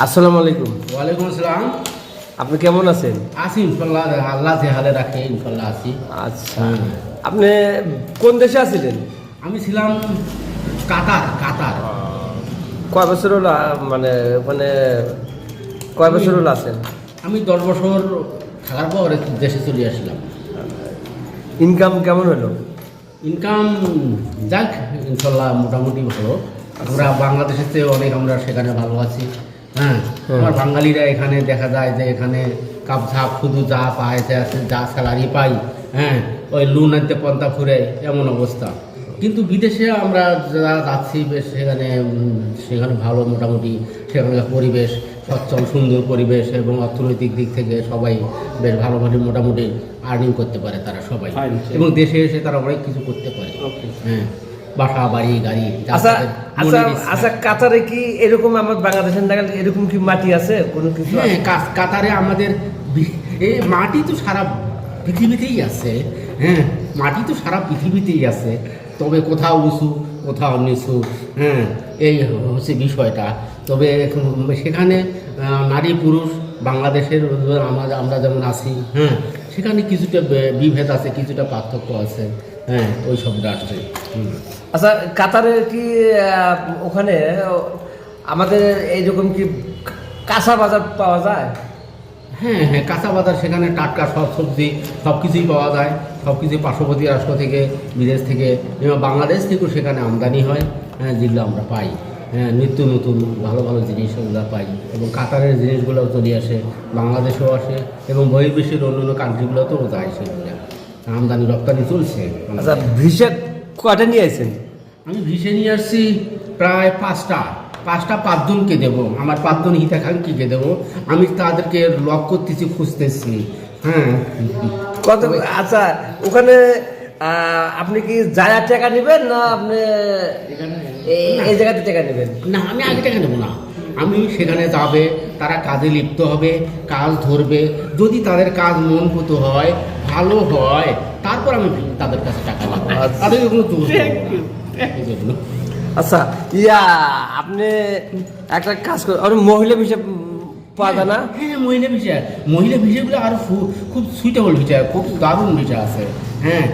আসসালামু আলাইকুম। ওয়ালাইকুম আসসালাম। আপনি কেমন আছেন? আছি ইনশাল্লাহ, আল্লাহ যে হালে রাখে ইনশাল্লাহ আছি। আচ্ছা, আপনি কোন দেশে আছিলেন? আমি ছিলাম কাতার। কয় বছর হলো মানে ওখানে কয় বছর হলো আছেন? আমি 10 বছর থাকার পর দেশে চলে আসলাম। ইনকাম কেমন হলো? ইনকাম যাক ইনশাল্লাহ মোটামুটি ভালো। আমরা বাংলাদেশের চেয়ে অনেক আমরা সেখানে ভালো আছি। হ্যাঁ, আমার বাঙালিরা এখানে দেখা যায় যে এখানে কাপঝাপ শুধু যা পায় যা স্যালারি পাই, হ্যাঁ ওই লুন আনতে পন্থা ফুরে এমন অবস্থা। কিন্তু বিদেশে আমরা যারা যাচ্ছি বেশ সেখানে ভালো মোটামুটি সেখানকার পরিবেশ সচ্ছল সুন্দর পরিবেশ এবং অর্থনৈতিক দিক থেকে সবাই বেশ ভালোভাবে মোটামুটি আর্নিং করতে পারে তারা সবাই, এবং দেশে এসে তারা অনেক কিছু করতে পারে। হ্যাঁ, বাসা বাড়ি গাড়ি। আচ্ছা, কাতারে কি এরকম আমার বাংলাদেশের নাগাল এরকম কি মাটি আছে কোনো কিছু? হ্যাঁ, কাতারে আমাদের এই মাটি তো সারা পৃথিবীতেই আছে। হ্যাঁ, মাটি তো সারা পৃথিবীতেই আছে, তবে কোথাও উঁচু কোথাও নিচু। হ্যাঁ, এই হচ্ছে বিষয়টা। তবে সেখানে নারী পুরুষ বাংলাদেশের আমরা যেমন আছি, হ্যাঁ সেখানে কিছুটা বিভেদ আছে, কিছুটা পার্থক্য আছে। হ্যাঁ, ওই সবটা আসছে। আচ্ছা, কাতারে কি ওখানে আমাদের এইরকম কি কাঁচা বাজার পাওয়া যায়? হ্যাঁ, কাঁচা বাজার সেখানে টাটকা সব সবজি সব কিছুই পাওয়া যায়। সব কিছুই পার্শ্ববর্তী রাষ্ট্র থেকে, বিদেশ থেকে এবং বাংলাদেশ থেকেও সেখানে আমদানি হয়। হ্যাঁ, যেগুলো আমরা পাই। হ্যাঁ, নিত্য নতুন ভালো ভালো জিনিস ওগুলো পাই, এবং কাতারের জিনিসগুলোও চলে আসে, বাংলাদেশেও আসে এবং বহির্বিশ্বের অন্য কান্ট্রিগুলোতেও যায়। সেগুলো আমদানি রপ্তানি চলছে। আচ্ছা, ভিসা কয়টা নিয়ে আসেন? আমি ভিসে নিয়ে আসছি প্রায় পাঁচটা 5জনকে দেবো, আমার 5জন হিতাকাঙ্ক্ষীকে দেবো। আমি তাদেরকে লক করতেছি, খুঁজতেছি। হ্যাঁ, কত? আচ্ছা, ওখানে আপনি কি যারা টাকা নেবেন না আপনি এই জায়গাতে টাকা নেবেন? না, আমি আগে টাকা নেবো না। আমি সেখানে যাবে, তারা কাজে লিপ্ত হবে, কাজ ধরবে। যদি তাদের কাজ মন মতো হয়, ভালো হয়, তারপর আমি তাদের কাছে টাকা নেবো। তাদেরকে কোনো দোষ দেবো না। আচ্ছা, আপনি একটা কাজ করেন, আপনি মহিলা ভিসা পাওয়া যায় না? হ্যাঁ, মহিলা ভিসাগুলো আরো খুব সুইটেবল ভিসা, খুব দারুণ ভিসা আছে। হ্যাঁ,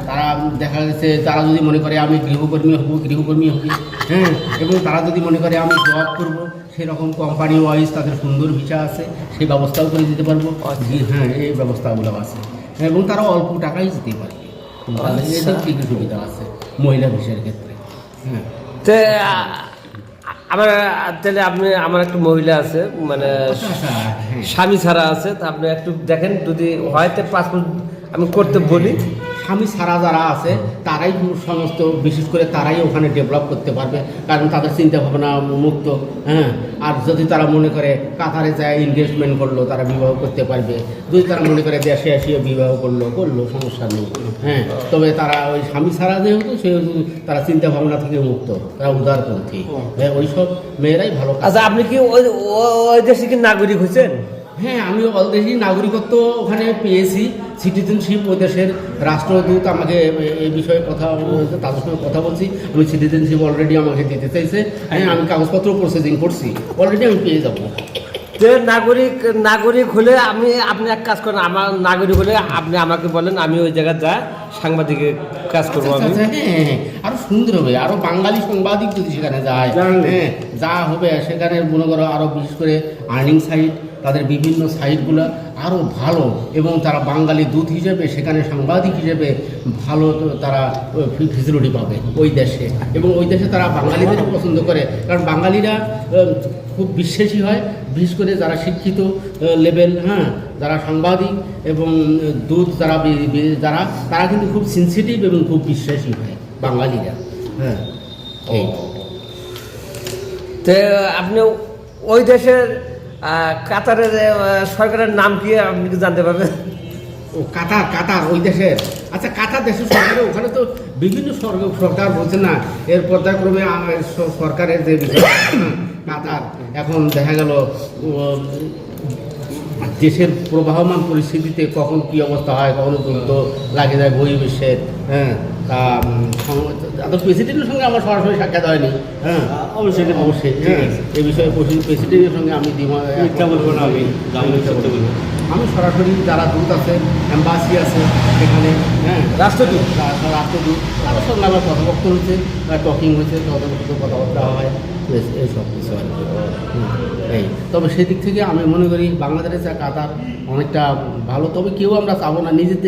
তারা দেখা যাচ্ছে তারা যদি মনে করে আমি গৃহকর্মী হব। হ্যাঁ, এবং তারা যদি মনে করে আমি জব করবো, সেরকম কোম্পানি ওয়াইজ তাদের সুন্দর ভিসা আছে, সেই ব্যবস্থাও করে দিতে পারবো। হ্যাঁ, এই ব্যবস্থাগুলো আছে, এবং তারা অল্প টাকাই যেতে পারে। এদের কি কি সুবিধা আছে মহিলা ভিসার ক্ষেত্রে? হ্যাঁ, তাহলে আমার একটা মহিলা আছে, মানে স্বামী ছাড়া আছে, তা আপনি একটু দেখেন যদি হয় তো পাসপোর্ট আমি করতে বলি। স্বামী ছাড়া যারা আছে তারাই সমস্ত, বিশেষ করে তারাই ওখানে ডেভেলপ করতে পারবে, কারণ তাদের চিন্তা ভাবনা মুক্ত। হ্যাঁ, আর যদি তারা মনে করে কাতারে যায় ইনভেস্টমেন্ট করলো, তারা বিবাহ করতে পারবে। যদি তারা মনে করে দেশে আসিয়ে বিবাহ করলো সমস্যা নেই। হ্যাঁ, তবে তারা ওই স্বামী ছাড়া যেহেতু সেহেতু তারা চিন্তা ভাবনা থেকে মুক্ত, তারা উদারপন্থী। হ্যাঁ, ওই সব মেয়েরাই ভালো। আচ্ছা, আপনি কি ওই দেশে কি নাগরিক হয়েছেন? হ্যাঁ, আমি অলরেডি নাগরিকত্ব ওখানে পেয়েছি, সিটিজেনশিপ। ওই দেশের রাষ্ট্রদূত আমাকে এই বিষয়ে কথা বলছে, তাদের সঙ্গে কথা বলছি। আমি সিটিজেনশিপ অলরেডি আমাকে দিতে চাইছে। হ্যাঁ, আমি কাগজপত্র প্রসেসিং করছি, অলরেডি আমি পেয়ে যাবো। যে নাগরিক হলে আপনি এক কাজ করেন, আমার নাগরিক হলে আপনি আমাকে বলেন, আমি ওই জায়গায় যা সাংবাদিকের কাজ করবো। আমি হ্যাঁ, আরো সুন্দর হবে, আরো বাঙালি সাংবাদিক যদি সেখানে যায়, হ্যাঁ যা হবে সেখানে মনে করো আরো বিশেষ করে আর্নিং সাইট, তাদের বিভিন্ন সাইটগুলো আরও ভালো, এবং তারা বাঙালি দূত হিসেবে সেখানে সাংবাদিক হিসেবে ভালো তারা ফেসিলিটি পাবে ওই দেশে, এবং ওই দেশে তারা বাঙালিদের পছন্দ করে, কারণ বাঙালিরা খুব বিশ্বাসী হয়, বিশেষ করে যারা শিক্ষিত লেভেল, হ্যাঁ যারা সাংবাদিক এবং দূত যারা তারা কিন্তু খুব সেন্সিটিভ এবং খুব বিশ্বাসী হয় বাঙালিরা। হ্যাঁ, তো আপনি ওই দেশের কাতারের সরকারের নাম কি আপনি কি জানতে পারবেন? ও কাতার ওই দেশের। আচ্ছা, কাতার দেশের সরকারের ওখানে তো বিভিন্ন সরকার বলছে না, এর পর্যায়ক্রমে সরকারের যে বিষয় কাতার এখন দেখা গেল দেশের প্রবাহমান পরিস্থিতিতে কখন কী অবস্থা হয়, কখনো যুদ্ধ লাগে যায় বহির্বিশ্বের। হ্যাঁ, তা প্রেসিডেন্টের সঙ্গে আমার সরাসরি সাক্ষাৎ হয়নি, হ্যাঁ অবশ্যই অবশ্যই ঠিক আছে। এই বিষয়ে প্রেসিডেন্টের সঙ্গে আমি মিথ্যা বলবো না আমি, মিথ্যা বলবো না। আমি সরাসরি যারা দূত আছে, এম্বাসি আছে সেখানে, হ্যাঁ রাষ্ট্রদূত রাষ্ট্রদূত তাদের সঙ্গে আমার কথাবার্তা হয়েছে, টকিং হয়েছে, তাদের সাথে কথাবার্তা হয়, এইসব কিছু আর কি। এই তবে সেদিক থেকে আমি মনে করি বাংলাদেশের যা কাতার অনেকটা ভালো, তবে কেউ আমরা চাবো না নিজের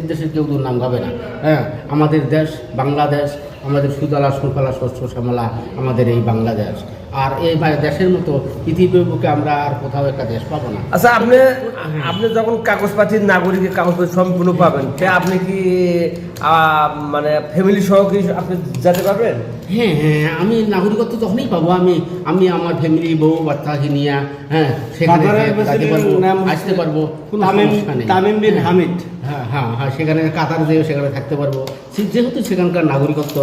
দেশের কেউ দুর্নাম গাবে না। হ্যাঁ, আমাদের দেশ বাংলাদেশ, আমাদের সুজলা সুফলা শস্য শ্যামলা আমাদের এই বাংলাদেশ, আর এই দেশের মতো পৃথিবীর বুকে আমরা আর কোথাও একটা দেশ পাবো না। আচ্ছা, আপনি যখন কাগজপাতির নাগরিকের কাগজপত্র সম্পূর্ণ পাবেন, আপনি কি মানে ফ্যামিলি সহ কি আপনি যেতে পারবেন? হ্যাঁ হ্যাঁ, আমি নাগরিকত্ব তখনই পাবো আমি আমার ফ্যামিলি বউ বাচ্চাকে নিয়ে, হ্যাঁ সেখানে কাতারের যেতে পারবো, প্রেসিডেন্টের নাম আসতে পারবো, কোনো তামিম সমস্যা নেই। তামিম বিন হামিদ। হ্যাঁ হ্যাঁ হ্যাঁ, সেখানে কাতার যেয়ে সেখানে থাকতে পারবো, যেহেতু সেখানকার নাগরিকত্ব